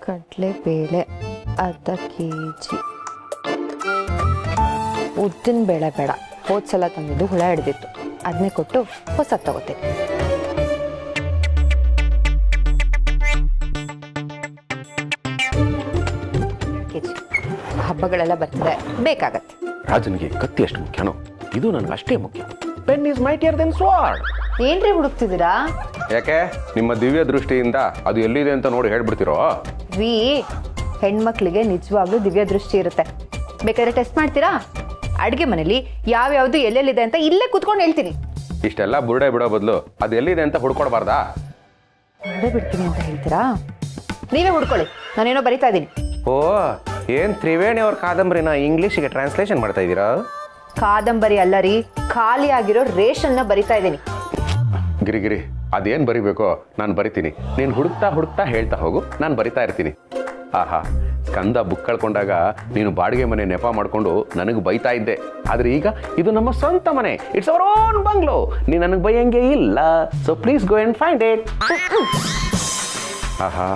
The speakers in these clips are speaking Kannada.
ಕಡಲೆಬೇಳೆ ಅರ್ಧ ಕೆಜಿ. ಉದ್ದಿನ ಬೇಳೆ ಬೇಡ, ಹೋದ್ಸಲ ತಂದಿದ್ದು ಹುಳ ಹಿಡಿದಿತ್ತು, ಅದನ್ನೇ ಕೊಟ್ಟು ಹೊಸ ತಗೋತೀನಿ. ಕೆಜಿ ಹಬ್ಬಗಳೆಲ್ಲ ಬರ್ತಿದೆ, ಬೇಕಾಗತ್ತೆ. ರಾಜನಿಗೆ ಕತ್ತಿ ಎಷ್ಟು ಮುಖ್ಯನೋ ಇದು ನನಗೆ ಅಷ್ಟೇ ಮುಖ್ಯ. Pen is mightier than sword. ಏನ್ರಿ ಹುಡುಕ್ತಿದ್ದೀರಾ? ಯಾಕೆ ನಿಮ್ಮ ದಿವ್ಯ ದೃಷ್ಟಿಯಿಂದ ಅದು ಎಲ್ಲಿದೆ ಅಂತ ನೋಡಿ ಹೇಳ್ಬಿಡ್ತಿರೋ? ರೀ, ಹೆಣ್ಮಕ್ಳಿಗೆ ನಿಜವಾಗ್ಲೂ ದಿವ್ಯ ದೃಷ್ಟಿ ಇರುತ್ತೆ. ಬೇಕಾದ್ರೆ ಟೆಸ್ಟ್ ಮಾಡ್ತೀರಾ? ಅಡುಗೆ ಮನೇಲಿ ಯಾವ್ಯಾವ್ದು ಎಲ್ಲೆಲ್ಲಿದೆ ಅಂತ ಇಲ್ಲೇ ಕುತ್ಕೊಂಡು ಹೇಳ್ತೀನಿ. ಇಷ್ಟೆಲ್ಲ ಬುರುಡೆ ಬಿಡೋ ಬದಲು ಅದು ಎಲ್ಲಿದೆ ಅಂತ ಹುಡ್ಕೊಡ್ಬಾರ್ದಾ? ಬುರುಡೆ ಬಿಡ್ತೀನಿ ಅಂತ ಹೇಳ್ತೀರಾ? ನೀವೇ ಹುಡ್ಕೊಳ್ಳಿ, ನಾನೇನೋ ಬರಿತಾ ಇದ್ದೀನಿ. ಓ, ಏನ್ ತ್ರಿವೇಣಿ ಅವ್ರ ಕಾದಂಬರಿನ ಇಂಗ್ಲಿಷ್ಗೆ ಟ್ರಾನ್ಸ್ಲೇಷನ್ ಮಾಡ್ತಾ ಇದ್ದೀರಾ? ಕಾದಂಬರಿ ಅಲ್ಲ ರೀ, ಖಾಲಿ ಆಗಿರೋ ರೇಷನ್ನ ಬರಿತಾ ಇದ್ದೀನಿ. ಗಿರಿಗಿರಿ, ಅದೇನ್ ಬರಿಬೇಕೋ ನಾನು ಬರಿತೀನಿ. ನೀನು ಹುಡುಕ್ತಾ ಹೇಳ್ತಾ ಹೋಗು, ನಾನು ಬರಿತಾ ಇರ್ತೀನಿ. ಆಹಾ, ಸ್ಕಂದ ಬುಕ್ ಕಳ್ಕೊಂಡಾಗ ನೀನು ಬಾಡಿಗೆ ಮನೆ ನೆಪ ಮಾಡ್ಕೊಂಡು ನನಗೆ ಬೈತಾ ಇದ್ದೆ. ಆದ್ರೆ ಈಗ ಇದು ನಮ್ಮ ಸ್ವಂತ ಮನೆ, ಇಟ್ಸ್ ಅವರ್ ಓನ್ ಬಂಗ್ಲೋ. ನೀ ನನಗೆ ಬೈಯಂಗೆ ಇಲ್ಲ, so please go and find it. ಆಹಾ,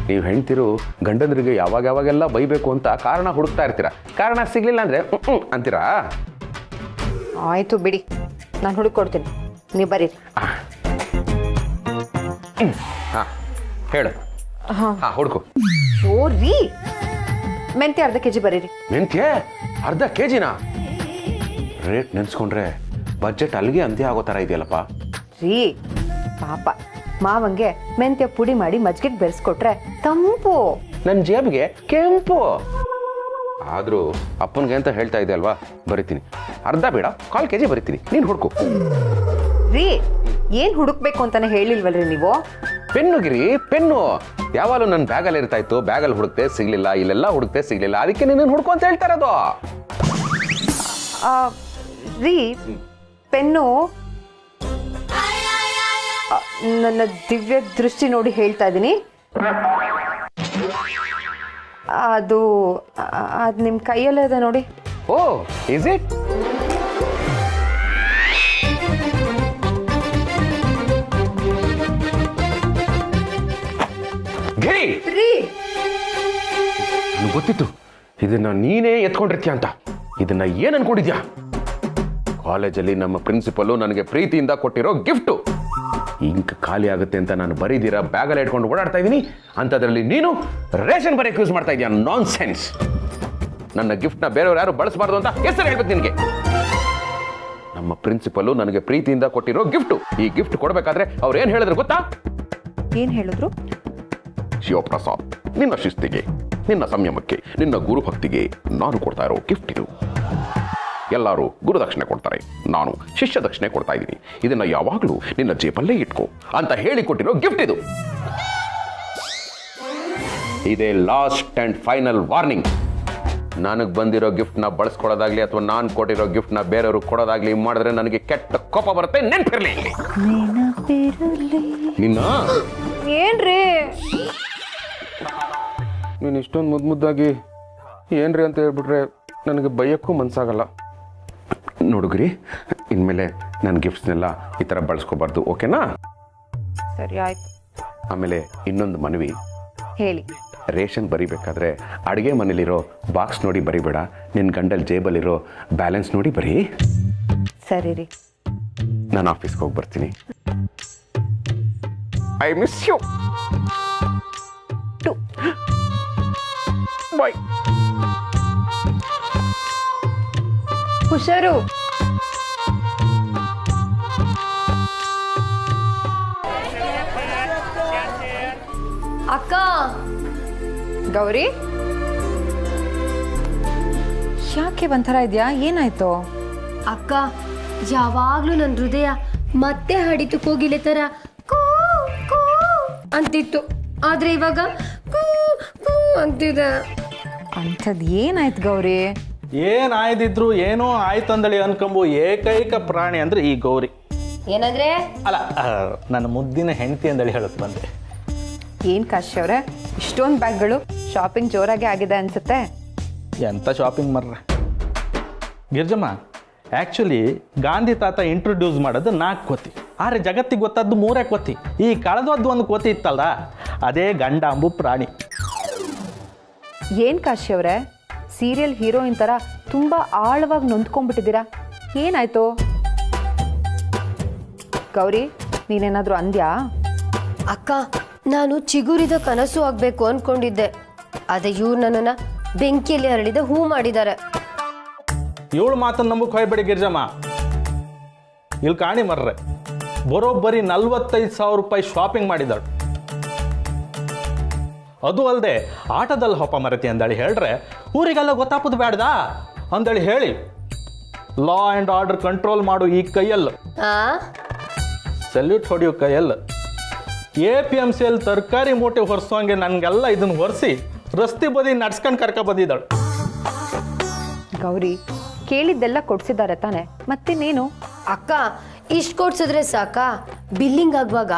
ನೀವು ಹೆಣ್ತಿರು ಗಂಡಂದ್ರಿಗೆ ಯಾವಾಗೆಲ್ಲ ಬೈಬೇಕು ಅಂತ ಕಾರಣ ಹುಡುಕ್ತಾ ಇರ್ತೀರಾ. ಕಾರಣ ಸಿಗ್ಲಿಲ್ಲ ಅಂದ್ರೆ ಅಂತೀರಾ? ಆಯ್ತು ಬಿಡಿ, ನಾನು ಹುಡುಕೊಡ್ತೀನಿ, ನೀವು ಬರೀರಿ. ಹಾ, ಹೇಳು. ಹಾ, ಹುಡುಕು. ರೀ, ಮೆಂತ್ಯ ಅರ್ಧ ಕೆಜಿ ಬರೀರಿ. ಮೆಂತ್ಯ ಅರ್ಧ ಕೆಜಿನಾ? ರೇಟ್ ನೆನ್ಸ್ಕೊಂಡ್ರೆ ಬಜೆಟ್ ಅಲ್ಲಿಗೆ ಅಂತ್ಯ ಆಗೋ ಥರ ಇದೆಯಲ್ಲಪ್ಪ. ರೀ ಪಾಪ, ಮಾವಂಗೆ ಮೆಂತ್ಯ ಪುಡಿ ಮಾಡಿ ಮಜ್ಜಿಗೆಗೆ ಬೆರೆಸ್ಕೊಟ್ರೆ ತಂಪು, ನನ್ನ ಜೇಬಿಗೆ ಕೆಂಪು. ಆದ್ರೂ ಅಪ್ಪನಿಗೆ ಅಂತ ಹೇಳ್ತಾ ಇದೆ ಅಲ್ವಾ, ಬರಿತೀನಿ. ಅರ್ಧ ಬೇಡ, 1/4 ಕೆಜಿ ಬರಿತೀನಿ, ನೀನು ಹುಡುಕು. ರೀ, ಏನ್ ಹುಡುಕ್ಬೇಕು ಅಂತಾನೆ ಹೇಳಿಲ್ವಲ್ರಿ ನೀವು? ಪೆನ್ನು ಗಿರಿ, ಪೆನ್ನು. ಯಾವಾಗಲೂ ನನ್ನ ಬ್ಯಾಗಲ್ಲಿ ಇರ್ತಾ ಇತ್ತು, ಬ್ಯಾಗಲ್ಲಿ ಹುಡುಕ್ತೆ ಸಿಗ್ಲಿಲ್ಲ, ಇಲ್ಲೆಲ್ಲ ಹುಡುಕ್ತೆ ಸಿಗ್ಲಿಲ್ಲ, ಅದಕ್ಕೆ ನೀನು ಹುಡುಕು ಅಂತ ಹೇಳ್ತಾ ಇರೋದು. ರೀ, ಪೆನ್ನು ನನ್ನ ದಿವ್ಯ ದೃಷ್ಟಿ ನೋಡಿ ಹೇಳ್ತಾ ಇದ್ದೀನಿ. ಅದು ನಿಮ್ಮ ಕೈಯಲ್ಲೇ ಇದೆ ನೋಡಿ. ಓ, ಇಸ್ ಇಟ್? ಗಿರಿ, ನನಗೆ ಗೊತ್ತಿತ್ತು ಇದನ್ನ ನೀನೇ ಎತ್ಕೊಂಡಿರ್ತೀಯ ಅಂತ. ಇದನ್ನ ಏನ್ ಅನ್ಕೊಂಡಿದ್ಯಾ? ಕಾಲೇಜಲ್ಲಿ ನಮ್ಮ ಪ್ರಿನ್ಸಿಪಲ್ ನನಗೆ ಪ್ರೀತಿಯಿಂದ ಕೊಟ್ಟಿರೋ ಗಿಫ್ಟು. ಇಂಕ್ ಖಾಲಿ ಆಗುತ್ತೆ ಅಂತ ನಾನು ಬರೀದಿರ ಬ್ಯಾಗಲ್ಲಿ ಇಟ್ಕೊಂಡು ಓಡಾಡ್ತಾ ಇದ್ದೀನಿ, ಅಂಥದ್ರಲ್ಲಿ ನೀನು ರೇಷನ್ ಬರೆಯಕ್ಕೆ ಯೂಸ್ ಮಾಡ್ತಾ ಇದೀಯ. ನಾನ್ ಸೆನ್ಸ್. ನನ್ನ ಗಿಫ್ಟ್ನ ಬೇರೆಯವ್ರು ಯಾರು ಬಳಸಬಾರ್ದು ಅಂತ ಹೆಸರು ಹೇಳ್ಬೇಕು ನಿನಗೆ. ನಮ್ಮ ಪ್ರಿನ್ಸಿಪಲ್ ನನಗೆ ಪ್ರೀತಿಯಿಂದ ಕೊಟ್ಟಿರೋ ಗಿಫ್ಟು. ಈ ಗಿಫ್ಟ್ ಕೊಡಬೇಕಾದ್ರೆ ಅವ್ರು ಏನು ಹೇಳಿದ್ರು ಗೊತ್ತಾ? ಏನು ಹೇಳಿದ್ರು? ಶಿವಪ್ರಸಾದ್, ನಿನ್ನ ಶಿಸ್ತಿಗೆ, ನಿನ್ನ ಸಂಯಮಕ್ಕೆ, ನಿನ್ನ ಗುರುಭಕ್ತಿಗೆ ನಾನು ಕೊಡ್ತಾ ಇರೋ ಗಿಫ್ಟ್ ಇದು. ಎಲ್ಲರೂ ಗುರುದಕ್ಷಿಣೆ ಕೊಡ್ತಾರೆ, ನಾನು ಶಿಷ್ಯ ದಕ್ಷಿಣೆ ಕೊಡ್ತಾ ಇದ್ದೀನಿ. ಇದನ್ನ ಯಾವಾಗಲೂ ನಿನ್ನ ಜೇಬಲ್ಲೇ ಇಟ್ಕೋ ಅಂತ ಹೇಳಿಕೊಟ್ಟಿರೋ ಗಿಫ್ಟ್ ಇದು. ಇದೇ ಲಾಸ್ಟ್ ಅಂಡ್ ಫೈನಲ್ ವಾರ್ನಿಂಗ್. ನನಗೆ ಬಂದಿರೋ ಗಿಫ್ಟ್ನ ಬಳಸ್ಕೊಡೋದಾಗ್ಲಿ ಅಥವಾ ನಾನು ಕೊಟ್ಟಿರೋ ಗಿಫ್ಟ್ನ ಬೇರೆಯವರು ಕೊಡೋದಾಗ್ಲಿ ಮಾಡಿದ್ರೆ ನನಗೆ ಕೆಟ್ಟ ಕೋಪ ಬರುತ್ತೆ, ನೆನಪಿರ್ಲಿ. ನಿನ್ನ ಏನ್ರಿ ನೀನು ಇಷ್ಟೊಂದು ಮುದ್ದಾಗಿ ಏನ್ರಿ ಅಂತ ಹೇಳ್ಬಿಟ್ರೆ ನನಗೆ ಬೈಯಕ್ಕೂ ಮನ್ಸಾಗಲ್ಲ. ನೋಡುಗ್ರಿ, ಇನ್ಮೇಲೆ ನನ್ನ ಗಿಫ್ಟ್ಸ್ನೆಲ್ಲ ಈ ಥರ ಬಳಸ್ಕೋಬಾರ್ದು, ಓಕೆನಾ? ಸರಿ, ಆಯ್ತು. ಆಮೇಲೆ ಇನ್ನೊಂದು ಮನವಿ. ಹೇಳಿ. ರೇಷನ್ ಬರಿಬೇಕಾದ್ರೆ ಅಡುಗೆ ಮನೇಲಿರೋ ಬಾಕ್ಸ್ ನೋಡಿ ಬರಿಬೇಡ, ನಿನ್ನ ಗಂಡಲ್ ಜೇಬಲ್ಲಿರೋ ಬ್ಯಾಲೆನ್ಸ್ ನೋಡಿ ಬರೀ. ಸರಿ ರೀ. ನಾನು ಆಫೀಸ್ಗೆ ಹೋಗಿ ಬರ್ತೀನಿ. I miss you. ಬಾಯ್. ಹುಷಾರು. ಅಕ್ಕ. ಗೌರಿ, ಯಾಕೆ ಒಂಥರ ಇದೆಯಾ? ಏನಾಯ್ತು? ಅಕ್ಕ, ಯಾವಾಗ್ಲೂ ನನ್ನ ಹೃದಯ ಮತ್ತೆ ಹಡಿತು ಕೋಗಿಲೆ ತರ ಕೂ ಕೂ ಅಂತಿತ್ತು, ಆದ್ರೆ ಇವಾಗ ಕೂ ಕೂ ಅಂತಿದೆ. ಅಂಥದ್ದು ಏನಾಯ್ತು ಗೌರಿ? ಏನಾಯ್ದಿದ್ರು ಏನೋ ಆಯ್ತು ಅಂದಳಿ ಅನ್ಕೊಂಬು ಏಕೈಕ ಪ್ರಾಣಿ ಅಂದ್ರೆ ಈ ಗೌರಿ. ಏನಂದ್ರೆ? ಅಲ್ಲ, ನನ್ನ ಮುದ್ದಿನ ಹೆಂಡತಿ ಅಂದಳಿ ಹೇಳಕ್ ಬಂದೆ. ಏನ್ ಕಾಶಿ ಅವ್ರೆ, ಇಷ್ಟೊಂದು ಬ್ಯಾಗ್ಗಳು, ಶಾಪಿಂಗ್ ಜೋರಾಗಿ ಆಗಿದೆ ಅನ್ಸುತ್ತೆ. ಎಂತ ಶಾಪಿಂಗ್ ಮರ್ರೆ ಗಿರ್ಜಮ್ಮ. ಆ್ಯಕ್ಚುಲಿ ಗಾಂಧಿ ತಾತ ಇಂಟ್ರೊಡ್ಯೂಸ್ ಮಾಡೋದು 4 ಕೋತಿ, ಆದರೆ ಜಗತ್ತಿಗೆ ಗೊತ್ತದ್ದು 3 ಕೋತಿ. ಈ ಕಳೆದದ್ದು ಒಂದು ಕೋತಿ ಇತ್ತಲ್ಲ, ಅದೇ ಗಂಡ ಅಂಬು ಪ್ರಾಣಿ. ಏನು ಕಾಶಿ ಅವರೇ, ಸೀರಿಯಲ್ ಹೀರೋಯಿನ್ ಥರ ತುಂಬ ಆಳವಾಗಿ ನೊಂದ್ಕೊಂಡ್ಬಿಟ್ಟಿದ್ದೀರಾ, ಏನಾಯ್ತು? ಗೌರಿ, ನೀನೇನಾದರೂ ಅಂದ್ಯಾ? ಅಕ್ಕ, ನಾನು ಚಿಗುರಿದ ಕನಸು ಆಗ್ಬೇಕು ಅನ್ಕೊಂಡಿದ್ದೆ. ಅದೇ ಇವ್ರು ನನ್ನನ್ನ ಬೆಂಕಿಯಲ್ಲಿ ಹರಡಿದ ಹೂ ಮಾಡಿದ್ದಾರೆ. ಇವಳು ಮಾತನ್ನು ನಂಬಕ್ಕೆ ಹೋಗ್ಬೇಡಿ ಗಿರ್ಜಮ್ಮ. ಇಲ್ಲಿ ಕಾಣಿ ಮರ್ರೆ, ಬರೋಬ್ಬರಿ 45,000 ರೂಪಾಯಿ ಶಾಪಿಂಗ್ ಮಾಡಿದಾಳು. ಅದು ಅಲ್ಲದೆ ಆಟದಲ್ಲಿ ಹೊಪ್ಪ ಮರತಿ ಅಂದೇಳಿ ಹೇಳ್ರೆ ಊರಿಗೆಲ್ಲ ಗೊತ್ತಾಪದು ಬೇಡ್ದಾ ಅಂದೇಳಿ ಹೇಳಿ ಲಾ ಆ್ಯಂಡ್ ಆರ್ಡರ್ ಕಂಟ್ರೋಲ್ ಮಾಡು ಈ ಕೈಯಲ್ಲಿ, ಸಲ್ಯೂಟ್ ಹೊಡೆಯೋ ಕೈಯಲ್ಲಿ APMCಯಲ್ಲಿ ತರಕಾರಿ ಮೂಟೆ ಹೊರಿಸೋಂಗೆ ನನಗೆಲ್ಲ ಇದನ್ನು ಹೊರಿಸಿ ರಸ್ತೆ ಬದಿ ನಡ್ಸ್ಕೊಂಡು ಕರ್ಕ ಬಂದಿದ್ದಾಳು. ಗೌರಿ, ಕೇಳಿದ್ದೆಲ್ಲ ಕೊಡ್ಸಿದ್ದಾರೆ ತಾನೆ, ಮತ್ತಿನ್ನೇನು? ಅಕ್ಕ, ಇಷ್ಟು ಕೊಡ್ಸಿದ್ರೆ ಸಾಕ? ಬಿಲ್ಲಿಂಗ್ ಆಗುವಾಗ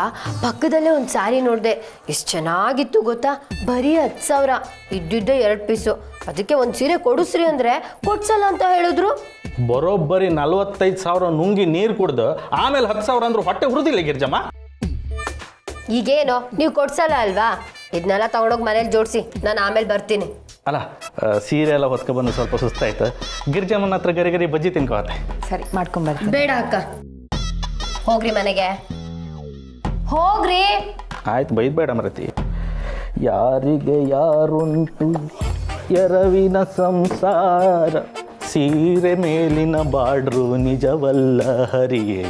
ಪಕ್ಕದಲ್ಲೇ ಒಂದು ಸ್ಯಾರಿ ನೋಡಿದೆ, ಎಷ್ಟು ಚೆನ್ನಾಗಿತ್ತು ಗೊತ್ತಾ? ಬರೀ 10,000, ಇದ್ದಿದ್ದೆ 2 ಪೀಸು. ಅದಕ್ಕೆ ಒಂದು ಸೀರೆ ಕೊಡಿಸ್ರಿ ಅಂದರೆ ಕೊಡ್ಸಲ್ಲ ಅಂತ ಹೇಳಿದ್ರು. ಬರೋಬ್ಬರಿ 45,000 ನುಂಗಿ ನೀರು ಕುಡ್ದು ಆಮೇಲೆ 10,000 ಅಂದ್ರೆ ಹೊಟ್ಟೆ ಹುರಿದಿಲ್ಲ ಗಿರ್ಜಮ್ಮ. ಈಗೇನೋ ನೀವು ಕೊಡ್ಸಲ್ಲ ಅಲ್ವಾ? ಇದನ್ನೆಲ್ಲ ತಗೊಂಡೋಗಿ ಮನೇಲಿ ಜೋಡಿಸಿ, ನಾನು ಆಮೇಲೆ ಬರ್ತೀನಿ. ಅಲ್ಲ, ಸೀರೆ ಎಲ್ಲ ಹೊತ್ಕೊ ಬಂದು ಸ್ವಲ್ಪ ಸುಸ್ತಾಯ್ತು. ಗಿರ್ಜಮ್ಮನ ಹತ್ರ ಗರಿ ಗರಿ ಬಜ್ಜಿ ತಿನ್ಕೋತೆ. ಸರಿ, ಮಾಡ್ಕೊಂಬರ್ರಿ. ಬೇಡ ಅಕ್ಕ, ಹೋಗ್ರಿ ಮನೆಗೆ, ಹೋಗ್ರಿ. ಆಯ್ತು, ಬೈದ್ಬೇಡ ಮರತಿ. ಯಾರಿಗೆ ಯಾರುಂಟು ಎರವಿನ ಸಂಸಾರ, ಸೀರೆ ಮೇಲಿನ ಬಾಡ್ರು ನಿಜವಲ್ಲ ಹರಿಯೇ.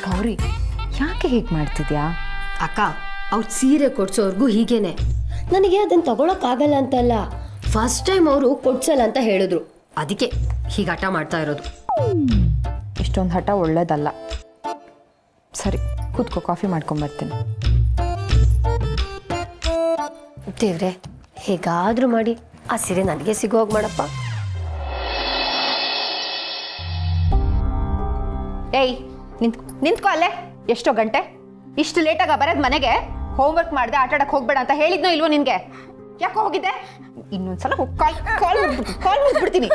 ಗೌರಿ, ಯಾಕೆ ಹೀಗೆ ಮಾಡ್ತಿದ್ಯಾ? ಅಕ್ಕ, ಅವ್ರು ಸೀರೆ ಕೊಡ್ಸೋರ್ಗೂ ಹೀಗೇನೆ. ನನಗೆ ಅದನ್ನು ತಗೊಳಕ್ಕಾಗಲ್ಲ ಅಂತಲ್ಲ, ಫಸ್ಟ್ ಟೈಮ್ ಅವರು ಕೊಡ್ಸಲ್ಲ ಅಂತ ಹೇಳಿದ್ರು, ಅದಕ್ಕೆ ಹೀಗೆ ಹಠ ಮಾಡ್ತಾ ಇರೋದು. ಇಷ್ಟೊಂದು ಹಠ ಒಳ್ಳೇದಲ್ಲ. ಸರಿ, ಕೂತ್ಕೋ, ಕಾಫಿ ಮಾಡ್ಕೊಂಬರ್ತೀನಿ. ದೇವ್ರೆ, ಹೇಗಾದ್ರೂ ಮಾಡಿ ಆ ಸೀರೆ ನನಗೆ ಸಿಗೋ ಹೋಗಿ ಮಾಡಪ್ಪ. ಏಯ್, ನಿಂತ್ಕೋ ಅಲ್ಲೇ. ಎಷ್ಟೋ ಗಂಟೆ? ಇಷ್ಟು ಲೇಟಾಗ ಬರೋದು ಮನೆಗೆ? ಹೋಮ್ವರ್ಕ್ ಮಾಡಿದೆ, ಆಟ ಆಡಕ್ಕೆ ಹೋಗ್ಬೇಡ ಅಂತ ಹೇಳಿದ್ನೋ ಇಲ್ವೋ ನಿನ್ಗೆ? ಯಾಕೆ ಹೋಗಿದ್ದೆ? ಇನ್ನೊಂದ್ಸಲ ಕಾಲ್ ಮುಗ್ಬಿಡ್ತೀನಿ.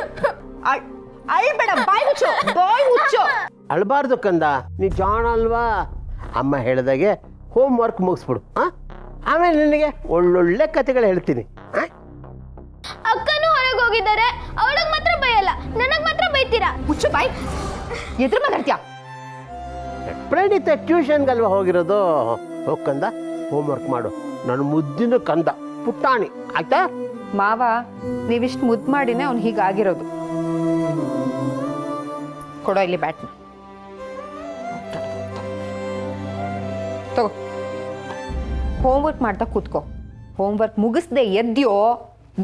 ಅಳ್ಬೇಡ, ಬಾಯ್ ಮುಚ್ಚು. ಅಳ್ಬಾರ್ದು ಕಂದ, ನೀ ಜಾಣ ಅಲ್ವಾ? ಅಮ್ಮ ಹೇಳಿದಾಗೆ ಹೋಮ್ ವರ್ಕ್ ಮುಗಿಸ್ಬಿಡು. ಆಮೇಲೆ ನಿನಗೆ ಒಳ್ಳೊಳ್ಳೆ ಕತೆಗಳು ಹೇಳ್ತೀನಿ. ಅಕ್ಕನೂ ಹೊರಗೆ ಹೋಗಿದ್ದಾರೆ, ಅವಳಿಗೆ ಮಾತ್ರ ಬೈಯಲ್ಲ, ನನಗೆ ಮಾತ್ರ ಬೈತೀರಾ. ಮುಚ್ಚು ಬಾಯ್. ಎದುರು ಮಾತಾಡ್ತೀಯಾ? ಪ್ರಣೀತ ಟ್ಯೂಷನ್ಗಲ್ವಾ ಹೋಗಿರೋದು? ಹೋಗ್ ಕಂದ, ಹೋಮ್ ವರ್ಕ್ ಮಾಡು. ನನ್ನ ಮುದ್ದಿನ ಕಂದ ಪುಟ್ಟಾಣಿ, ಆಯ್ತಾ? ಮಾವ, ನೀವಿಷ್ಟು ಮುದ್ದು ಮಾಡಿನೇ ಅವ್ನು ಹೀಗಾಗಿರೋದು. ಕೊಡೋ ಇಲ್ಲಿ ಬ್ಯಾಟ್ ತಗೋ. ಹೋಮ್ವರ್ಕ್ ಮಾಡ್ತಾ ಕೂತ್ಕೋ. ಹೋಮ್ವರ್ಕ್ ಮುಗಿಸ್ದೆ ಎದ್ಯೋ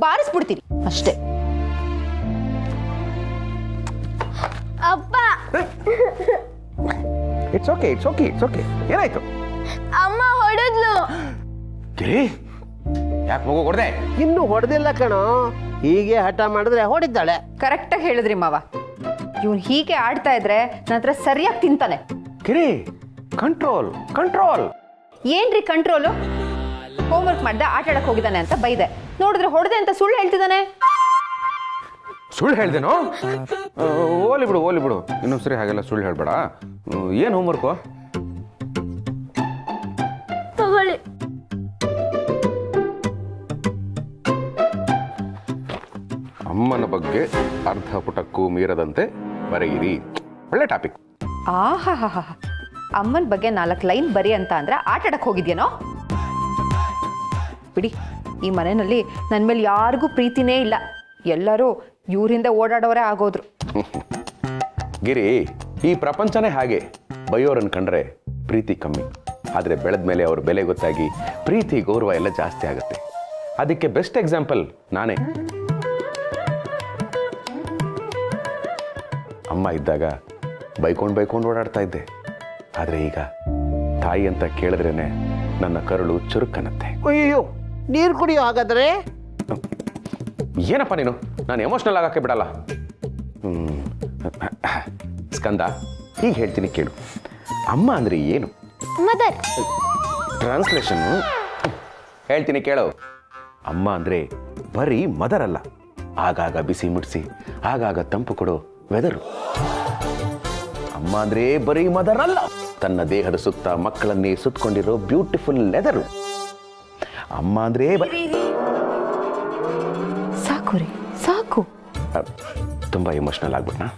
ಬಾರಿಸ್ಬಿಡ್ತೀನಿ ಅಷ್ಟೇ. ಅಪ್ಪ, ಇಟ್ಸ್ ಓಕೆ. ಏನಾಯ್ತು? ಅಮ್ಮ ಹೊಡೆದ್ಲು. ಗಿರಿ, ಯಾಕೆ ಮಗು ಹೊಡೆದೆ? ಇನ್ನು ಹೊಡೆದಿಲ್ಲ ಕಣೋ, ಹೀಗೆ ಹಠ ಮಾಡಿದ್ರೆ ಹೊಡಿದ್ದಾಳೆ. ಕರೆಕ್ಟಾಗಿ ಹೇಳಿದ್ರಿ ಮಾವ. ಇವ್ನು ಹೀಗೆ ಆಡ್ತಾ ಇದ್ರೆ ನನ್ನ ಹತ್ರ ಸರಿಯಾಗಿ ತಿಂತಾನೆ. ಗಿರಿ, ಕಂಟ್ರೋಲ್. ಏನ್ರಿ ಕಂಟ್ರೋಲು? ಹೋಮ್ವರ್ಕ್ ಮಾಡ್ದೆ, ಆಟ ಆಡಕ್ಕೆ ಹೋಗಿದ್ದಾನೆ ಅಂತ ಬೈದೆ, ನೋಡಿದ್ರೆ ಹೊಡೆದೆ ಅಂತ ಸುಳ್ಳು ಹೇಳ್ತಿದ್ದಾನೆ. ಸುಳ್ಳು ಹೇಳ್ದೇನೋ? ಓಲಿ ಬಿಡು. ಇನ್ನೊಂದ್ಸರಿ ಹಾಗೆಲ್ಲ ಸುಳ್ಳು ಹೇಳ್ಬೇಡ. ಏನು ಹೋಮ್ವರ್ಕು? ತಗೊಳ್ಳಿ. ಅಮ್ಮನ ಬಗ್ಗೆ ಅರ್ಧ ಪುಟಕ್ಕೂ ಮೀರದಂತೆ ಬರೆಯಿರಿ. ಒಳ್ಳೆ ಟಾಪಿಕ್. ಆಹಾ, ಅಮ್ಮನ ಬಗ್ಗೆ 4 ಲೈನ್ ಬರಿ ಅಂತ ಅಂದ್ರೆ ಆಟ ಆಡಕ್ಕೆ ಹೋಗಿದ್ಯೇನೋ? ಬಿಡಿ, ಈ ಮನೆಯಲ್ಲಿ ನನ್ನ ಮೇಲೆ ಯಾರಿಗೂ ಪ್ರೀತಿನೇ ಇಲ್ಲ. ಎಲ್ಲರೂ ಇವ್ರಿಂದ ಓಡಾಡೋರೇ ಆಗೋದ್ರು. ಗಿರಿ, ಈ ಪ್ರಪಂಚನೇ ಹಾಗೆ. ಬೈಯೋರನ್ನು ಕಂಡ್ರೆ ಪ್ರೀತಿ ಕಮ್ಮಿ, ಆದರೆ ಬೆಳೆದ ಮೇಲೆ ಅವ್ರ ಬೆಲೆ ಗೊತ್ತಾಗಿ ಪ್ರೀತಿ ಗೌರವ ಎಲ್ಲ ಜಾಸ್ತಿ ಆಗುತ್ತೆ. ಅದಕ್ಕೆ ಬೆಸ್ಟ್ ಎಕ್ಸಾಂಪಲ್ ನಾನೇ. ಅಮ್ಮ ಇದ್ದಾಗ ಬೈಕೊಂಡು ಓಡಾಡ್ತಾ ಇದ್ದೆ, ಆದರೆ ಈಗ ತಾಯಿ ಅಂತ ಕೇಳಿದ್ರೇನೆ ನನ್ನ ಕರುಳು ಚುರುಕನ್ನತ್ತೆ. ಅಯ್ಯೋ, ನೀರು ಕುಡಿಯೋ ಹಾಗಾದ್ರೆ? ಏನಪ್ಪ ನೀನು, ನಾನು ಎಮೋಷ್ನಲ್ ಆಗಕ್ಕೆ ಬಿಡಲ್ಲ. ಸ್ಕಂದ, ಹೀಗೆ ಹೇಳ್ತೀನಿ ಕೇಳು. ಅಮ್ಮ ಅಂದ್ರೆ ಏನು? ಮದರ್. ಟ್ರಾನ್ಸ್ಲೇಷನ್ ಹೇಳ್ತೀನಿ ಕೇಳು. ಅಮ್ಮ ಅಂದ್ರೆ ಬರೀ ಮದರ್ ಅಲ್ಲ, ಆಗಾಗ ಬಿಸಿ ಮುಡಿಸಿ ಆಗಾಗ ತಂಪು ಕೊಡೋ ವೆದರು. ಅಮ್ಮ ಅಂದ್ರೆ ಬರೀ ಮದರ್ ಅಲ್ಲ, ತನ್ನ ದೇಹದ ಸುತ್ತ ಮಕ್ಕಳನ್ನೇ ಸುತ್ತಕೊಂಡಿರೋ ಬ್ಯೂಟಿಫುಲ್ ಲೆದರು. ಅಮ್ಮ ಅಂದ್ರೆ ತುಂಬ ಎಮೋಷ್ನಲ್ ಆಗ್ಬಿಟ್ನಾ?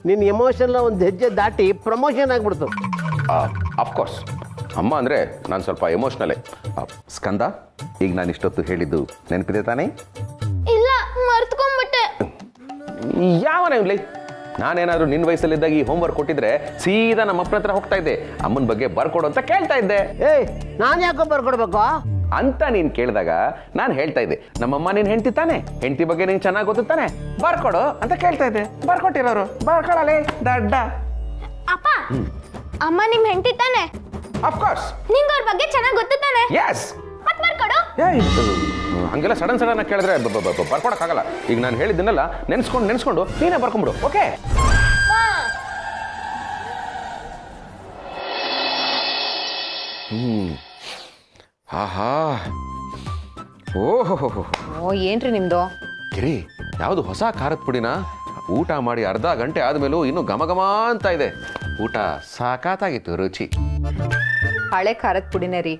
ನಿನ್ನ ಎಮೋಷನ್ ಒಂದು ಹೆಜ್ಜೆ ದಾಟಿ ಪ್ರಮೋಷನ್ ಆಗ್ಬಿಡ್ತು. ಅಫ್ಕೋರ್ಸ್ ಅಮ್ಮ ಅಂದರೆ ನಾನು ಸ್ವಲ್ಪ ಎಮೋಷ್ನಲೇ. ಸ್ಕಂದ, ಈಗ ನಾನು ಇಷ್ಟೊತ್ತು ಹೇಳಿದ್ದು ನೆನಪಿದೆ ತಾನೇ? ಇಲ್ಲ, ಮರ್ತ್ಕೊಂಡ್ಬಿಟ್ಟೆ. ಯಾವನ ಇವ್ಲಿ, ನಾನೇನಾದರೂ ನಿನ್ನ ವಯಸ್ಸಲ್ಲಿದ್ದಾಗ ಈ ಹೋಮ್ವರ್ಕ್ ಕೊಟ್ಟಿದ್ರೆ ಸೀದಾ ನಮ್ಮ ಅಪ್ಪನ ಹತ್ರ ಹೋಗ್ತಾ ಇದ್ದೆ, ಅಮ್ಮನ ಬಗ್ಗೆ ಬರ್ಕೊಡು ಅಂತ ಕೇಳ್ತಾ ಇದ್ದೆ. ಏಯ್, ನಾನು ಯಾಕೋ ಬರ್ಕೊಡ್ಬೇಕು ಅಂತ ನೀನು ಕೇಳಿದಾಗ ನಾನು ಹೇಳ್ತಾ ಇದ್ದೆ, ನಮ್ಮಮ್ಮ ನೀನು ಹೆಂಡ್ತಿ ತಾನೆ, ಹೆಂಡ್ತಿ ಬಗ್ಗೆ ನೀನು ಚೆನ್ನಾಗಿ ಗೊತ್ತು ತಾನೆ, ಬರ್ಕೊಡು ಅಂತ ಕೇಳ್ತಾ ಇದ್ದೆ. ಬರ್ಕೊಟ್ಟಿರೋರು ಬರ್ಕೊಳಲೇ ದಡ್ಡ. ಅಪ್ಪ, ಅಮ್ಮ ನಿಮ್ ಹೆಂಡತಿ ತಾನೆ? ಅಫ್ಕೋರ್ಸ್. ನಿಂಗೆ ಅವ್ರ ಬಗ್ಗೆ ಚೆನ್ನಾಗಿ ಗೊತ್ತು ತಾನೆ? ಎಸ್. ಮತ್ ಬರ್ಕೊಡು. ಹಂಗೆಲ್ಲ ಸಡನ್ ಕೇಳಿದ್ರೆ ಬರ್ಕೊಡಕ್ಕಾಗಲ್ಲ. ಈಗ ನಾನು ಹೇಳಿದ್ದನ್ನೆಲ್ಲ ನೆನ್ಸ್ಕೊಂಡು ನೀನೇ ಬರ್ಕೊಂಬಿಡು. ಓಕೆ? ಆಹಾ, ಓಹೋ, ಓ ಏನ್ರಿ ನಿಮ್ದು? ಗಿರಿ, ಯಾವುದು ಹೊಸ ಖಾರದ ಪುಡಿನ ಊಟ ಮಾಡಿ ಅರ್ಧ ಗಂಟೆ ಆದ್ಮೇಲೂ ಇನ್ನೂ ಘಮ ಅಂತ ಇದೆ. ಊಟ ಸಾಕಾಗಿತ್ತು, ರುಚಿ. ಹಳೆ ಖಾರದ ಪುಡಿನೇ ರೀ.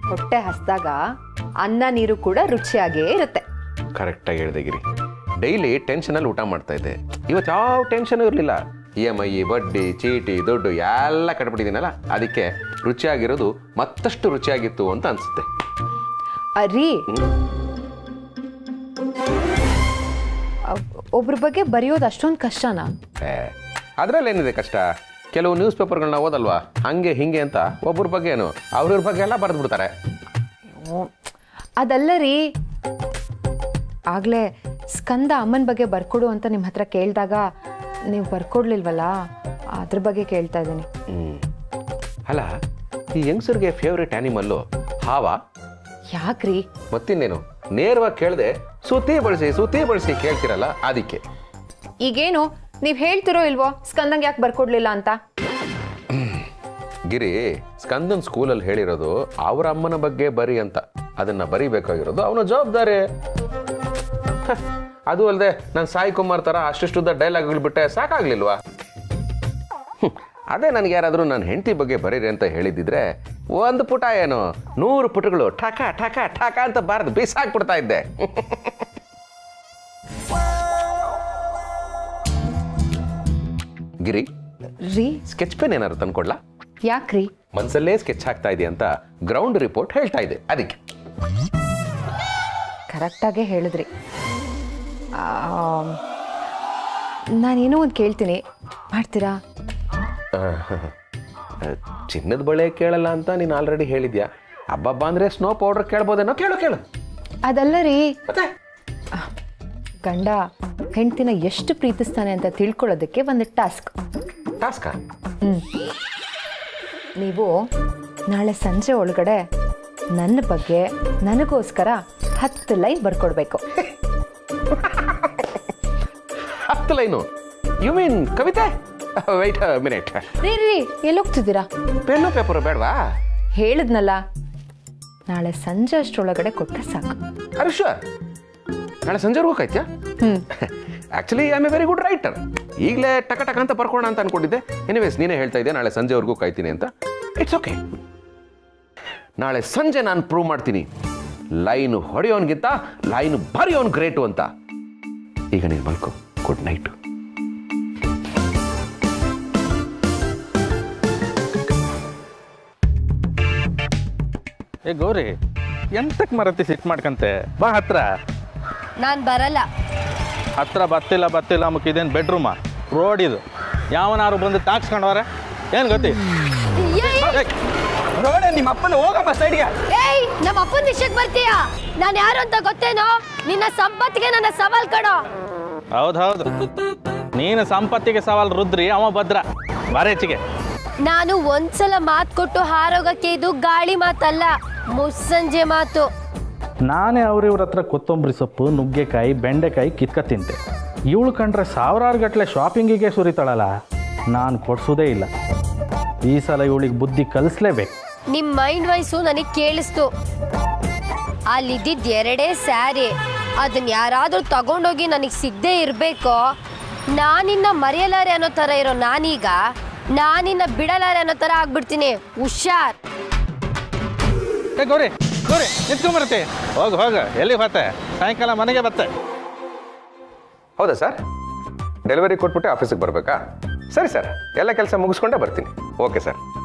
ಹೊಟ್ಟೆ ಹಸ್ದಾಗ ಅನ್ನ ನೀರು ಕೂಡ ರುಚಿಯಾಗೇ ಇರುತ್ತೆ. ಕರೆಕ್ಟಾಗಿ ಹೇಳಿದೆ ಗಿರಿ. ಡೈಲಿ ಟೆನ್ಷನಲ್ಲಿ ಊಟ ಮಾಡ್ತಾ ಇದ್ದೆ, ಇವತ್ತು ಯಾವ ಟೆನ್ಷನ್ ಇರಲಿಲ್ಲ. EMI, ಬಡ್ಡಿ, ಚೀಟಿ, ದುಡ್ಡು ಎಲ್ಲ ಕಟ್ಬಿಟ್ಟಿದ್ದೀನಲ್ಲ, ಅದಕ್ಕೆ ರುಚಿಯಾಗಿರೋದು ಮತ್ತಷ್ಟು ರುಚಿಯಾಗಿತ್ತು ಅಂತ ಅನ್ಸುತ್ತೆ. ಅರಿ, ಒಬ್ರ ಬಗ್ಗೆ ಬರೆಯೋದು ಅಷ್ಟೊಂದು ಕಷ್ಟನಾ? ಅದರಲ್ಲೇನಿದೆ ಕಷ್ಟ? ಕೆಲವು ನ್ಯೂಸ್ ಪೇಪರ್ಗಳನ್ನ ಓದಲ್ವಾ, ಹಂಗೆ ಹಿಂಗೆ ಅಂತ ಒಬ್ಬರ ಬಗ್ಗೆನು ಅವ್ರ ಬಗ್ಗೆ ಎಲ್ಲ ಬರೆದು ಬಿಡ್ತಾರೆ. ಅದಲ್ಲ ರೀ, ಆಗ್ಲೇ ಸ್ಕಂದ ಅಮ್ಮನ ಬಗ್ಗೆ ಬರ್ಕೊಡು ಅಂತ ನಿಮ್ಮ ಹತ್ರ ಕೇಳಿದಾಗ ನೀವು ಬರ್ಕೊಡ್ಲಿಲ್ವಲ್ಲ, ಅದ್ರ ಬಗ್ಗೆ ಕೇಳ್ತಾ ಇದ್ದೀನಿ. ಅಲ್ಲ, ಈ ಯಂಗ್ಸರ್ಗೆ ಫೇವ್ರೆಟ್ ಆ್ಯನಿಮಲ್ಲು ಹಾವ? ಯಾಕ್ರಿ? ಮತ್ತಿನ್ನೇನು, ನೇರವಾಗಿ ಕೇಳದೆ ಸುತ್ತಿ ಬಳಸಿ ಕೇಳ್ತಿರಲ್ಲ, ಅದಕ್ಕೆ. ಈಗೇನು ನೀವು ಹೇಳ್ತಿರೋ ಇಲ್ವೋ ಸ್ಕಂದಂಗೆ ಯಾಕೆ ಬರ್ಕೊಡ್ಲಿಲ್ಲ ಅಂತ? ಗಿರಿ, ಸ್ಕಂದನ್ ಸ್ಕೂಲಲ್ಲಿ ಹೇಳಿರೋದು ಅವ್ರ ಅಮ್ಮನ ಬಗ್ಗೆ ಬರಿ ಅಂತ, ಅದನ್ನ ಬರಿಬೇಕಾಗಿರೋದು ಅವನ ಜವಾಬ್ದಾರಿ. ಅದು ಅಲ್ಲದೆ ನಾನು ಸಾಯಿ ಕುಮಾರ್ ಥರ ಅಷ್ಟಿಷ್ಟುದ್ದ ಡೈಲಾಗ್ಗಳು ಬಿಟ್ಟೆ ಸಾಕಾಗ್ಲಿಲ್ವಾ? ಅದೇ ನನಗೆ ಯಾರಾದರೂ ನನ್ನ ಹೆಂಡತಿ ಬಗ್ಗೆ ಬರೀರಿ ಅಂತ ಹೇಳಿದ್ದಿದ್ರೆ ಒಂದು ಪುಟ ಏನು 100 ಪುಟಗಳು ಠಕ ಠಕ ಠಕ ಅಂತ ಬಾರದು ಬೀಸಾಕ್ಬಿಡ್ತಾ ಇದ್ದೆ. ಗಿರಿ, ರೀ, ಸ್ಕೆಚ್ ಪೆನ್ ಏನಾದ್ರು ತಂದ್ಕೊಡ್ಲಾ? ಯಾಕ್ರಿ? ಮನ್ಸಲ್ಲೇ ಸ್ಕೆಚ್ ಹಾಕ್ತಾ ಇದೆ ಅಂತ ಗ್ರೌಂಡ್ ರಿಪೋರ್ಟ್ ಹೇಳ್ತಾ ಇದೆ, ಅದಕ್ಕೆ. ಕರೆಕ್ಟಾಗೇ ಹೇಳಿದ್ರಿ. ನಾನೇನೋ ಒಂದು ಕೇಳ್ತೀನಿ, ಮಾಡ್ತೀರಾ? ಚಿನ್ನದ ಬಳೆ ಕೇಳಲ್ಲ ಅಂತ ನೀನು ಆಲ್ರೆಡಿ ಹೇಳಿದ್ಯಾ. ಹಬ್ಬಬ್ಬ ಅಂದರೆ ಸ್ನೋ ಪೌಡರ್ ಕೇಳ್ಬೋದೇನೋ? ಕೇಳು. ಅದಲ್ಲ ರೀ, ಗಂಡ ಹೆಂಡ್ತಿನ ಎಷ್ಟು ಪ್ರೀತಿಸ್ತಾನೆ ಅಂತ ತಿಳ್ಕೊಳ್ಳೋದಕ್ಕೆ ಒಂದು ಟಾಸ್ಕಾ. ನೀವು ನಾಳೆ ಸಂಜೆ ಒಳಗಡೆ ನನ್ನ ಬಗ್ಗೆ ನನಗೋಸ್ಕರ 10 ಲೈನ್ ಬರ್ಕೊಡ್ಬೇಕು. 10 ಲೈನು? ಯು ಮೀನ್ ಕವಿತೆ? White minute. ರೀ, ಎಲ್ಲೋಗ್ತಿದ್ದೀರಾ? ಪೆನ್ನು ಪೇಪರ್ ಬೇಡವಾ? ಹೇಳಿದ್ನಲ್ಲ, ನಾಳೆ ಸಂಜೆ ಅಷ್ಟರೊಳಗಡೆ ಕೊಟ್ಟರೆ ಸಾಕು. ಅರೆ ಶೂರ್, ನಾಳೆ ಸಂಜೆವರೆಗೂ ಕಾಯ್ತ್ಯಾ? Actually I am a very good writer. ಈಗಲೇ ಟಕ ಅಂತ ಬರ್ಕೋಣ ಅಂತ ಅನ್ಕೊಂಡಿದ್ದೆ. ಎನಿವೇಸ್, ನೀನೇ ಹೇಳ್ತಾ ಇದ್ದೆ ನಾಳೆ ಸಂಜೆವರೆಗೂ ಕಾಯ್ತೀನಿ ಅಂತ. It's okay. ನಾಳೆ ಸಂಜೆ ನಾನು ಪ್ರೂವ್ ಮಾಡ್ತೀನಿ, ಲೈನು ಹೊಡೆಯೋನ್ಗಿಂತ ಲೈನು ಬರೆಯೋನ್ ಗ್ರೇಟು ಅಂತ. ಈಗ ನೀನು ಮಲ್ಕೋ. Good night. ಏ ಗೌರಿ, ಎಂತಕ್ಕೆ ಮರತಿ ಸಿಟ್ಟು ಮಾಡ್ಕಂತೆ? ಬಾ ಹತ್ರ. ನಾನು ಬರಲ್ಲ. ಹತ್ರ ಬತ್ತಿಲ್ಲ ಮುಕ್ಕಿದೇನು ಬೆಡ್ರೂಮ? ರೋಡ್ ಇದು. ಯಾವನಾರು ಬಂದು ತಾಕ್ಸ್ಕೊಂಡವ್ರೆ ಏನು ಗೊತ್ತಿ? ನೋಡ ನಿಮ್ಮ ಅಪ್ಪನ ಹೋಗಪ್ಪ ಸೈಡ್ಗೆ. ಏಯ್, ನಮ್ಮ ಅಪ್ಪನ ವಿಷಯಕ್ಕೆ ಬರ್ತೀಯಾ? ನಾನು ಯಾರು ಅಂತ ಗೊತ್ತೇನೋ? ನಿನ್ನ ಸಂಪತ್ತಿಗೆ ನನ್ನ ಸವಾಲ್ ಕಣೋ. ಹೌದು, ನೀನು ಸಂಪತ್ತಿಗೆ ಸವಾಲ್ ರುದ್ರಿ, ಅವ ಭದ್ರ. ಬಾರೇಚಿಗೆ. ನಾನು ಒಂದ್ಸಲ ಮಾತು ಕೊಟ್ಟು ಹಾರೋಗಕ್ಕೆ ಇದು ಗಾಳಿ ಮಾತಲ್ಲ, ಮುಸ್ಸಂಜೆ ಮಾತು. ನಾನೇ ಅವ್ರಿವ್ರ ಹತ್ರ ಕೊತ್ತಂಬರಿ ಸೊಪ್ಪು, ನುಗ್ಗೆಕಾಯಿ, ಬೆಂಡೆಕಾಯಿ ಕಿತ್ಕ ತಿಂತೆ. ಇವಳು ಕಂಡ್ರೆ ಸಾವಿರಾರು ಗಟ್ಟಲೆ ಶಾಪಿಂಗಿಗೆ ಸುರಿತಾಳಲ್ಲ, ನಾನು ಕೊಡ್ಸೋದೇ ಇಲ್ಲ. ಈ ಸಲ ಇವಳಿಗೆ ಬುದ್ಧಿ ಕಲಿಸ್ಲೇಬೇಕು. ನಿಮ್ಮ ಮೈಂಡ್ ವೈಸು ನನಗೆ ಕೇಳಿಸ್ತು. ಅಲ್ಲಿದ್ದಿದ್ದು 2 ಸ್ಯಾರಿ, ಅದನ್ನ ಯಾರಾದರೂ ತಗೊಂಡೋಗಿ ನನಗೆ ಸಿಗದೆ ಇರಬೇಕೋ. ನಾನಿನ್ನ ಮರೆಯಲಾರೆ ಅನ್ನೋ ಥರ ಇರೋ ನಾನೀಗ ನಾನಿನ್ನ ಬಿಡಲಾರೆ ಅನ್ನೋ ಥರ ಆಗ್ಬಿಡ್ತೀನಿ. ಹುಷಾರ್. ಗೌರಿ ನಿಂತ್ಕೊಂಬರತ್ತೆ. ಹೋಗ ಎಲ್ಲಿ ಬತ್ತೆ? ಸಾಯಂಕಾಲ ಮನೆಗೆ ಬತ್ತೆ. ಹೌದಾ ಸರ್? ಡೆಲಿವರಿ ಕೊಟ್ಬಿಟ್ಟೆ ಆಫೀಸಿಗೆ ಬರಬೇಕಾ? ಸರಿ ಸರ್, ಎಲ್ಲ ಕೆಲಸ ಮುಗಿಸ್ಕೊಂಡೇ ಬರ್ತೀನಿ. Okay sir,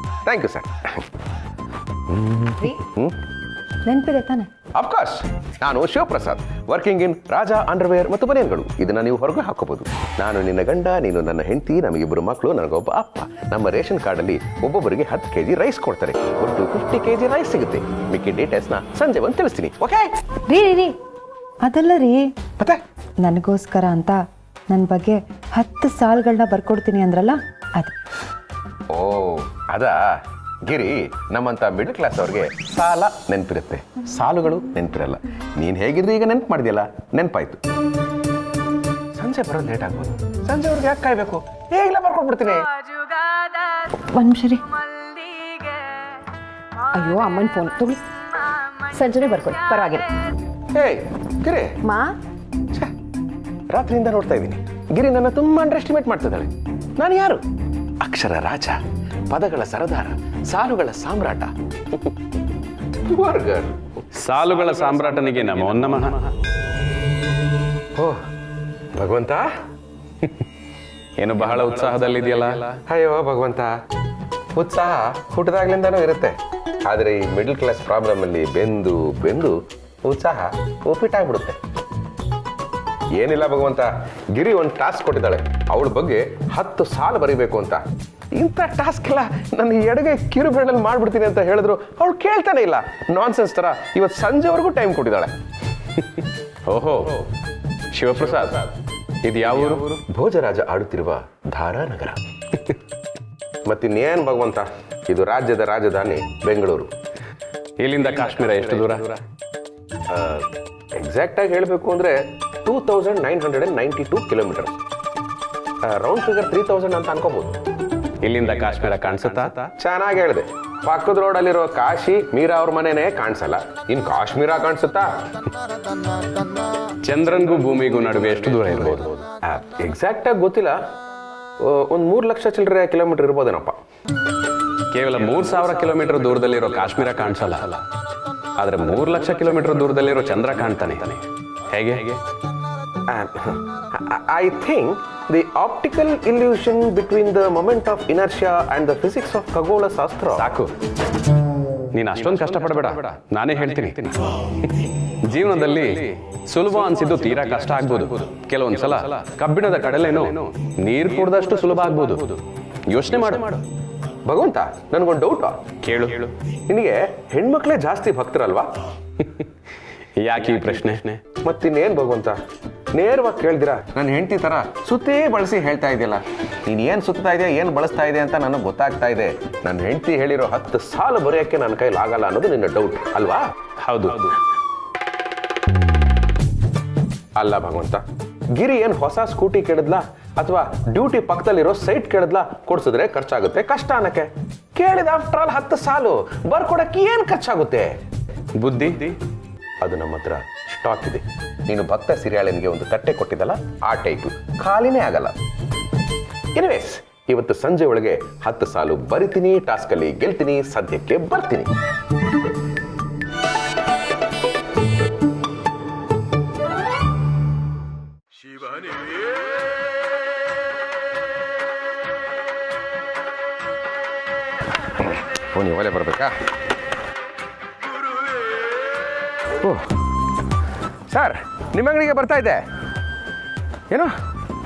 thank you sir. ನೆನಪಿದೆ ತಾನೆ? ಅಫ್ಕೋರ್ಸ್, ನಾನು Shivaprasad, working in Raja underwear ಮತ್ತು ಬನಿಯನ್ಗಳು. ಇದನ್ನ ನೀವು ಹೊರಗೆ ಹಾಕೋಬಹುದು. ನಾನು ನಿನ್ನ ಗಂಡ, ನೀನು ನನ್ನ ಹೆಂಡತಿ, ನಮಗಿಬ್ಬರು ಮಕ್ಕಳು, ನನಗೊಬ್ಬ ಅಪ್ಪ. ನಮ್ಮ ರೇಷನ್ ಕಾರ್ಡಲ್ಲಿ ಒಬ್ಬೊಬ್ಬರಿಗೆ 10 kg ರೈಸ್ ಕೊಡ್ತಾರೆ. ಒಟ್ಟು 50 kg ರೈಸ್ ಸಿಗುತ್ತೆ. ಮಿಕ್ಕಿ ಡೀಟೇಲ್ಸ್ನ ಸಂಜೆ ಬಂದು ತಿಳಿಸ್ತೀನಿ. ಓಕೆ? ರೀ ಅದಲ್ಲ ರೀ, ಮತ್ತೆ ನನಗೋಸ್ಕರ ಅಂತ ನನ್ನ ಬಗ್ಗೆ 10 ಸಾಲುಗಳನ್ನ ಬರ್ಕೊಡ್ತೀನಿ ಅಂದ್ರಲ್ಲ ಅದು. ಓ ಅದಾ ಗಿರಿ, ನಮ್ಮಂತ ಮಿಡಲ್ ಕ್ಲಾಸ್ ಅವ್ರಿಗೆ ಸಾಲ ನೆನಪಿರುತ್ತೆ, ಸಾಲುಗಳು ನೆನಪಿರಲ್ಲ. ನೀನ್ ಹೇಗಿದ್ರು ಈಗ ನೆನಪು ಮಾಡಿದ್ಯಲ್ಲ, ನೆನಪಾಯ್ತು. ಸಂಜೆ ಬರೋದು ಲೇಟ್ ಆಗ್ಬೋದು. ಸಂಜೆ ಅವ್ರಿಗೆ ಯಾಕೆ ಕಾಯ್ಬೇಕು? ಹೇಗಿಲ್ಲ ಬರ್ಕೊಟ್ಬಿಡ್ತೀನಿ. ಒಂದು ನಿಮಿಷ ರೀ. ಅಯ್ಯೋ, ಅಮ್ಮನ ಫೋನ್ ತಗೊಳ್ಳಿ, ಸಂಜೆನೆ ಬರ್ಕೊಳ್ಳಿ, ಪರವಾಗಿಲ್ಲ. ಏಯ್ ಗಿರಿ, ಮಾ, ರಾತ್ರಿಯಿಂದ ನೋಡ್ತಾ ಇದ್ದೀನಿ. ಗಿರಿ ನನ್ನ ತುಂಬಾ ಅಂಡರ್ ಎಸ್ಟಿಮೇಟ್ ಮಾಡ್ತಿದ್ದಾಳೆ. ನಾನು ಯಾರು? ಅಕ್ಷರ ರಾಜ, ಪದಗಳ ಸರದಾರ, ಸಾಲುಗಳ ಸಾಮ್ರಾಟ. ಸಾಲುಗಳ ಸಾಮ್ರಾಟನಿಗೆ ನಮೋ ನಮಃ. ಓ ಭಗವಂತ, ಏನು ಬಹಳ ಉತ್ಸಾಹದಲ್ಲಿದೆಯಲ್ಲ? ಅಯ್ಯೋ ಭಗವಂತ, ಉತ್ಸಾಹ ಹುಟ್ಟದಾಗ್ಲಿಂದನೂ ಇರುತ್ತೆ. ಆದರೆ ಈ ಮಿಡಲ್ ಕ್ಲಾಸ್ ಪ್ರಾಬ್ಲಮ್ ಅಲ್ಲಿ ಬೆಂದು ಬೆಂದು ಉತ್ಸಾಹ ಉಪ್ಪಿಟ್ಟಾಗ್ಬಿಡುತ್ತೆ. ಏನಿಲ್ಲ ಭಗವಂತ, ಗಿರಿ ಒಂದು ಟಾಸ್ಕ್ ಕೊಟ್ಟಿದ್ದಾಳೆ. ಅವಳ ಬಗ್ಗೆ 10 ಸಾಲು ಬರೀಬೇಕು ಅಂತ. ಇಂಥ ಟಾಸ್ಕ್ ಎಲ್ಲ ನನ್ನ ಎಡಗೆ ಕಿರುಬೆರಳಲ್ಲಿ ಮಾಡ್ಬಿಡ್ತೀನಿ ಅಂತ ಹೇಳಿದ್ರು ಅವಳು ಕೇಳ್ತಾನೆ ಇಲ್ಲ. ನಾನ್ಸೆನ್ಸ್ ತರ ಇವತ್ತು ಸಂಜೆವರೆಗೂ ಟೈಮ್ ಕೊಟ್ಟಿದ್ದಾಳೆ. ಓಹೋ, ಶಿವಪ್ರಸಾದ್, ಇದು ಯಾವ ಊರು? ಭೋಜರಾಜ ಆಡುತ್ತಿರುವ ಧಾರಾನಗರ. ಮತ್ತಿನ್ನೇನು ಭಗವಂತ, ಇದು ರಾಜ್ಯದ ರಾಜಧಾನಿ ಬೆಂಗಳೂರು. ಇಲ್ಲಿಂದ ಕಾಶ್ಮೀರ ಎಷ್ಟು ದೂರ? ಎಕ್ಸಾಕ್ಟ್ ಆಗಿ ಹೇಳಬೇಕು ಅಂದ್ರೆ 2992 ಕಿಲೋಮೀಟರ್. ರೌಂಡ್ ಫಿಗರ್ 3000 ಅಂತ ಅನ್ಕೋಬಹುದು. ಇಲ್ಲಿಂದ ಕಾಶ್ಮೀರ ಕಾಣಿಸುತ್ತಾ? ಚೆನ್ನಾಗಿ ಹೇಳಿದೆ. ಪಕ್ಕದ ರೋಡಲ್ಲಿರೋ ಕಾಶಿ ಮೀರಾ ಅವ್ರ ಮನೆನೇ ಕಾಣಿಸಲ್ಲ, ಇನ್ ಕಾಶ್ಮೀರ ಕಾಣಿಸುತ್ತಾ? ಚಂದ್ರನ್ಗೂ ಭೂಮಿಗೂ ನಡುವೆ ಎಷ್ಟು ದೂರ ಇರ್ಬೋದು? ಎಕ್ಸಾಕ್ಟ್ ಆಗಿ ಗೊತ್ತಿಲ್ಲ. ಒಂದು 3 ಲಕ್ಷ ಚಿಲ್ಲರೆ ಕಿಲೋಮೀಟರ್ ಇರ್ಬೋದೇನಪ್ಪ. ಕೇವಲ 3000 ಕಿಲೋಮೀಟರ್ ದೂರದಲ್ಲಿರೋ ಕಾಶ್ಮೀರ ಕಾಣಿಸಲ್ಲ, ಆದ್ರೆ 3 ಲಕ್ಷ ಕಿಲೋಮೀಟರ್ ದೂರದಲ್ಲಿರೋ ಚಂದ್ರ ಕಾಣ್ತಾನೆ. ಹೇಗೆ? I think the optical illusion between the moment of inertia and the physics of ಖಗೋಳ ಶಾಸ್ತ್ರ. ಸಾಕು, ನೀನು ಅಷ್ಟೊಂದು ಕಷ್ಟಪಡಬೇಡ, ನಾನೇ ಹೇಳ್ತೀನಿ. ಜೀವನದಲ್ಲಿ ಸುಲಭ ಅನ್ಸಿದ್ದು ತೀರಾ ಕಷ್ಟ ಆಗ್ಬೋದು. ಕೆಲವೊಂದ್ಸಲ ಕಬ್ಬಿಣದ ಕಡಲೆನೋ ನೀರು ಕುಡ್ದಷ್ಟು ಸುಲಭ ಆಗ್ಬೋದು. ಯೋಚನೆ ಮಾಡು. ಭಗವಂತ, ನನಗೊಂದು ಡೌಟ್. ಕೇಳು. ನಿನಗೆ ಹೆಣ್ಮಕ್ಳೇ ಜಾಸ್ತಿ ಭಕ್ತರಲ್ವಾ? ಯಾಕೆ ಈ ಪ್ರಶ್ನೆ? ಮತ್ತಿನ್ನೇನು ಭಗವಂತ, ನೇರವಾಗಿ ಕೇಳ್ದಿರಾ ನನ್ನ ಹೆಂಡತಿ ತರ ಸುತ್ತೇ ಬಳಸಿ ಹೇಳ್ತಾ ಇದೆಯಲ್ಲ. ನೀನು ಏನು ಸುತ್ತಾ ಇದೆಯಾ, ಏನು ಬಳಸ್ತಾ ಇದೆ ಅಂತ ನನಗೆ ಗೊತ್ತಾಗ್ತಾ ಇದೆ. ನನ್ನ ಹೆಂಡತಿ ಹೇಳಿರೋ 10 ಸಾಲು ಬರೆಯೋಕ್ಕೆ ನನ್ನ ಕೈಲಿ ಆಗಲ್ಲ ಅನ್ನೋದು ನಿನ್ನ ಡೌಟ್ ಅಲ್ವಾ? ಹೌದು. ಅಲ್ಲ ಭಗವಂತ, ಗಿರಿ ಏನು ಹೊಸ ಸ್ಕೂಟಿ ಕೇಳಿದ್ಲಾ ಅಥವಾ ಡ್ಯೂಟಿ ಪಕ್ಕದಲ್ಲಿರೋ ಸೈಟ್ ಕೇಳಿದ್ಲಾ? ಕೊಡ್ಸಿದ್ರೆ ಖರ್ಚಾಗುತ್ತೆ, ಕಷ್ಟ ಅನ್ನಕ್ಕೆ. ಕೇಳಿದ ಆಫ್ಟರ್ ಆಲ್ 10 ಸಾಲು ಬರ್ಕೊಡಕ್ಕೆ ಏನು ಖರ್ಚಾಗುತ್ತೆ? ಬುದ್ಧಿ ಅದು ನಮ್ಮ ಹತ್ರ ಸ್ಟಾಕ್ ಇದೆ. ನೀನು ಭಕ್ತ ಸಿರಿಯಾಳನಿಗೆ ಒಂದು ತಟ್ಟೆ ಕೊಟ್ಟಿದ್ದಲ್ಲ, ಆ ಟೈಪು ಖಾಲಿನೇ ಆಗಲ್ಲ. ಎನಿವೇಸ್, ಇವತ್ತು ಸಂಜೆ ಒಳಗೆ 10 ಸಾಲು ಬರಿತೀನಿ, ಟಾಸ್ಕಲ್ಲಿ ಗೆಲ್ತೀನಿ, ಸದ್ಯಕ್ಕೆ ಬರ್ತೀನಿ. ಫೋನ್ ಒಲೆ ಬರ್ಬೇಕಾ? ಸರ್, ನಿಮ್ಮ ಅಂಗಡಿಗೆ ಬರ್ತಾ ಇದ್ದೆ. ಏನು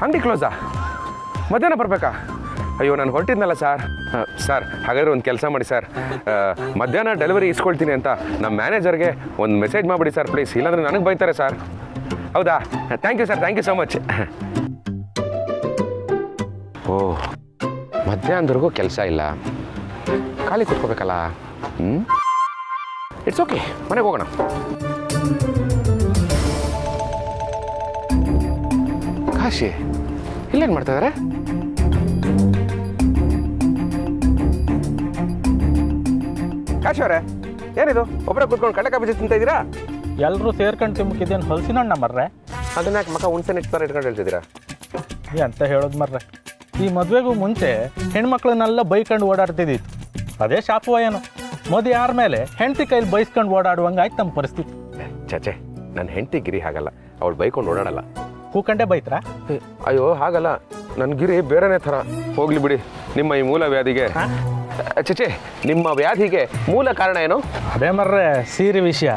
ಅಂಗಡಿ ಕ್ಲೋಸಾ? ಮಧ್ಯಾಹ್ನ ಬರಬೇಕಾ? ಅಯ್ಯೋ, ನಾನು ಹೊರಟಿದ್ನಲ್ಲ ಸರ್. ಸರ್, ಹಾಗಾದ್ರೆ ಒಂದು ಕೆಲಸ ಮಾಡಿ ಸರ್, ಮಧ್ಯಾಹ್ನ ಡೆಲಿವರಿ ಇಸ್ಕೊಳ್ತೀನಿ ಅಂತ ನಮ್ಮ ಮ್ಯಾನೇಜರ್ಗೆ ಒಂದು ಮೆಸೇಜ್ ಮಾಡಿಬಿಡಿ ಸರ್ ಪ್ಲೀಸ್. ಇಲ್ಲಾಂದ್ರೆ ನನಗೆ ಬೈತಾರೆ ಸರ್. ಹೌದಾ? Thank you sir, thank you so much. ಓಹ್, ಮಧ್ಯಾಹ್ನದವರೆಗೂ ಕೆಲಸ ಇಲ್ಲ, ಖಾಲಿ ಕೂತ್ಕೋಬೇಕಲ್ಲ. ಇಟ್ಸ್ ಓಕೆ, ಮನೆಗೆ ಹೋಗೋಣ. ಕಾಶಿ ಇಲ್ಲೇನು ಮಾಡ್ತಾ ಇದಾರೆ? ಕಾಶಿ ಅವರೇ, ಏನಿದು ಒಬ್ಬರೇ ಕೂತ್ಕೊಂಡು ಕಡಲೆಕಾಯಿ ಬಜ್ಜಿ ತಿಂತಾ ಇದ್ದೀರಾ? ಎಲ್ಲರೂ ಸೇರ್ಕೊಂಡು ತಿಮ್ಮಕ್ಕಿದ್ದೇನು ಹೊಲಸಿನ ಹಣ್ಣ ಮರ್ರೆ? ಅದನ್ನ ಯಾಕೆ ಮಕ್ಕ ಹುಣಸೆ ನೆಟ್ತಾರೆ ಇಟ್ಕೊಂಡು ಹೇಳ್ತಿದ್ದೀರಾ? ಅಂತ ಹೇಳೋದು ಮರ್ರೆ. ಈ ಮದುವೆಗೂ ಮುಂಚೆ ಹೆಣ್ಮಕ್ಳನ್ನೆಲ್ಲ ಬೈಕೊಂಡು ಓಡಾಡ್ತಿದ್ದಿತ್ತು. ಅದೇ ಶಾಪುವ ಏನು, ಮದುವೆ ಯಾರ ಮೇಲೆ ಹೆಂಡತಿ ಕೈಲಿ ಬೈಸ್ಕೊಂಡು ಓಡಾಡುವಂಗೆ ಆಯ್ತು ನಮ್ಮ ಪರಿಸ್ಥಿತಿ. ಚಚೆ, ನನ್ನ ಹೆಂಡತಿ ಗಿರಿ ಹಾಗಲ್ಲ, ಅವಳು ಬೈಕೊಂಡು ಓಡಾಡಲ್ಲ. ಕೂಕಂಡೆ ಬೈತ್ರಾ? ಅಯ್ಯೋ ಹಾಗಲ್ಲ, ನನ್ನ ಗಿರಿ ಬೇರೆನೇ ಥರ. ಹೋಗ್ಲಿ ಬಿಡಿ, ನಿಮ್ಮ ಈ ಮೂಲ ವ್ಯಾಧಿಗೆ ಚಚೆ ನಿಮ್ಮ ವ್ಯಾಧಿಗೆ ಮೂಲ ಕಾರಣ ಏನು? ಅದೇ ಮರ್ರೆ ಸೀರೆ ವಿಷಯ.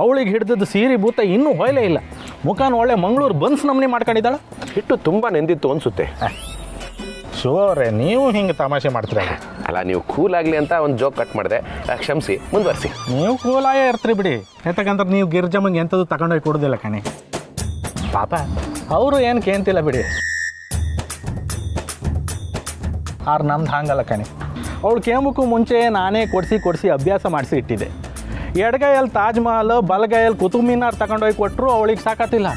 ಅವಳಿಗೆ ಹಿಡ್ದದ್ದು ಸೀರೆ ಭೂತ ಇನ್ನೂ ಹೊಯ್ಲೇ ಇಲ್ಲ. ಮುಖಾನ ಒಳ್ಳೆ ಮಂಗಳೂರು ಬನ್ಸ್ ನಮ್ನಿ ಮಾಡ್ಕೊಂಡಿದ್ದಾಳೆ. ಹಿಟ್ಟು ತುಂಬ ನೆಂದಿತ್ತು ಅನ್ಸುತ್ತೆ. ಶೋರೇ, ನೀವು ಹಿಂಗೆ ತಮಾಷೆ ಮಾಡ್ತೀರ. ಅಲ್ಲ, ನೀವು ಕೂಲ್ ಆಗಲಿ ಅಂತ ಒಂದು ಜೋಕ್ ಕಟ್ ಮಾಡಿದೆ, ಕ್ಷಮಿಸಿ, ಮುಂದುವರಿಸಿ. ನೀವು ಕೂಲಾಗೇ ಇರ್ತೀರಿ ಬಿಡಿ. ಯಾಕಂದ್ರೆ ನೀವು ಗಿರ್ಜಮ್ಮಂಗೆ ಎಂಥದ್ದು ತಗೊಂಡೋಗಿ ಕೊಡೋದಿಲ್ಲ ಕಣಿ. ಪಾಪ ಅವರು ಏನು ಕೇಂತಿಲ್ಲ ಬಿಡಿ. ಆರು ನಮ್ದು ಹಾಂಗಲ್ಲ ಕಣಿ. ಅವಳು ಕೇಂಬಕ್ಕೂ ಮುಂಚೆ ನಾನೇ ಕೊಡಿಸಿ ಅಭ್ಯಾಸ ಮಾಡಿಸಿ ಇಟ್ಟಿದ್ದೆ. ಎಡಗೈಯಲ್ಲಿ ತಾಜ್ ಮಹಲ್, ಬಲಗೈಯಲ್ಲಿ ಕುತುಬ್ ಮಿನಾರ್ ತಗೊಂಡೋಗಿ ಕೊಟ್ಟರು ಅವಳಿಗೆ ಸಾಕತ್ತಿಲ್ಲ.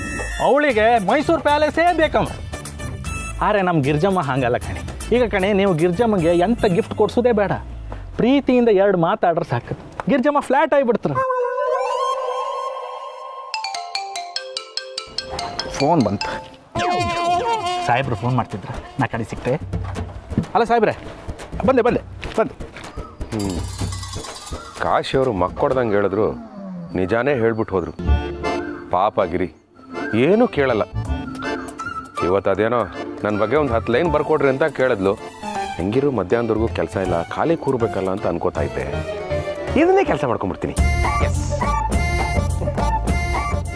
ಅವಳಿಗೆ ಮೈಸೂರು ಪ್ಯಾಲೇಸೇ ಬೇಕಮ್ಮ. ಆದರೆ ನಮ್ಮ ಗಿರ್ಜಮ್ಮ ಹಾಗಲ್ಲ ಕಣಿ. ಈಗ ಕಣಿ, ನೀವು ಗಿರ್ಜಮ್ಮಗೆ ಎಂಥ ಗಿಫ್ಟ್ ಕೊಡಿಸೋದೇ ಬೇಡ, ಪ್ರೀತಿಯಿಂದ 2 ಮಾತಾಡ್ರೆ ಸಾಕು, ಗಿರ್ಜಮ್ಮ ಫ್ಲ್ಯಾಟ್ ಆಗಿಬಿಡ್ತಾರೆ. ಫೋನ್ ಬಂತು. ಸಾಹೇಬ್ರು ಫೋನ್ ಮಾಡ್ತಿದ್ರು, ನಾ ಕಡೆ ಸಿಕ್ತೆ. ಅಲ್ಲ ಸಾಹೇಬ್ರೆ, ಬಂದೆ ಕಾಶಿಯವರು ಮಕ್ಕೊಡ್ದಂಗೆ ಹೇಳಿದ್ರು, ನಿಜಾನೇ ಹೇಳ್ಬಿಟ್ಟು ಹೋದ್ರು. ಪಾಪ ಗಿರಿ ಏನೂ ಕೇಳಲ್ಲ. ಇವತ್ತು ಅದೇನೋ ನನ್ನ ಬಗ್ಗೆ ಒಂದು 10 ಲೈನ್ ಬರ್ಕೊಡ್ರಿ ಅಂತ ಕೇಳಿದ್ಲು. ಹೆಂಗಿರು ಮಧ್ಯಾಹ್ನದವರೆಗೂ ಕೆಲಸ ಇಲ್ಲ, ಖಾಲಿ ಕೂರ್ಬೇಕಲ್ಲ ಅಂತ ಅನ್ಕೋತಾ ಇದ್ದೆ. ಇದನ್ನೇ ಕೆಲಸ ಮಾಡ್ಕೊಂಡ್ಬಿಡ್ತೀನಿ.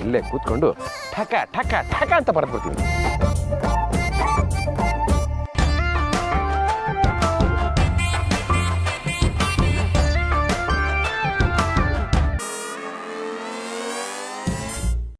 ಇಲ್ಲೇ ಕೂತ್ಕೊಂಡು ಠಕ ಠಕ ಠಕ ಅಂತ ಬರೆದ್ಬಿಡ್ತೀನಿ.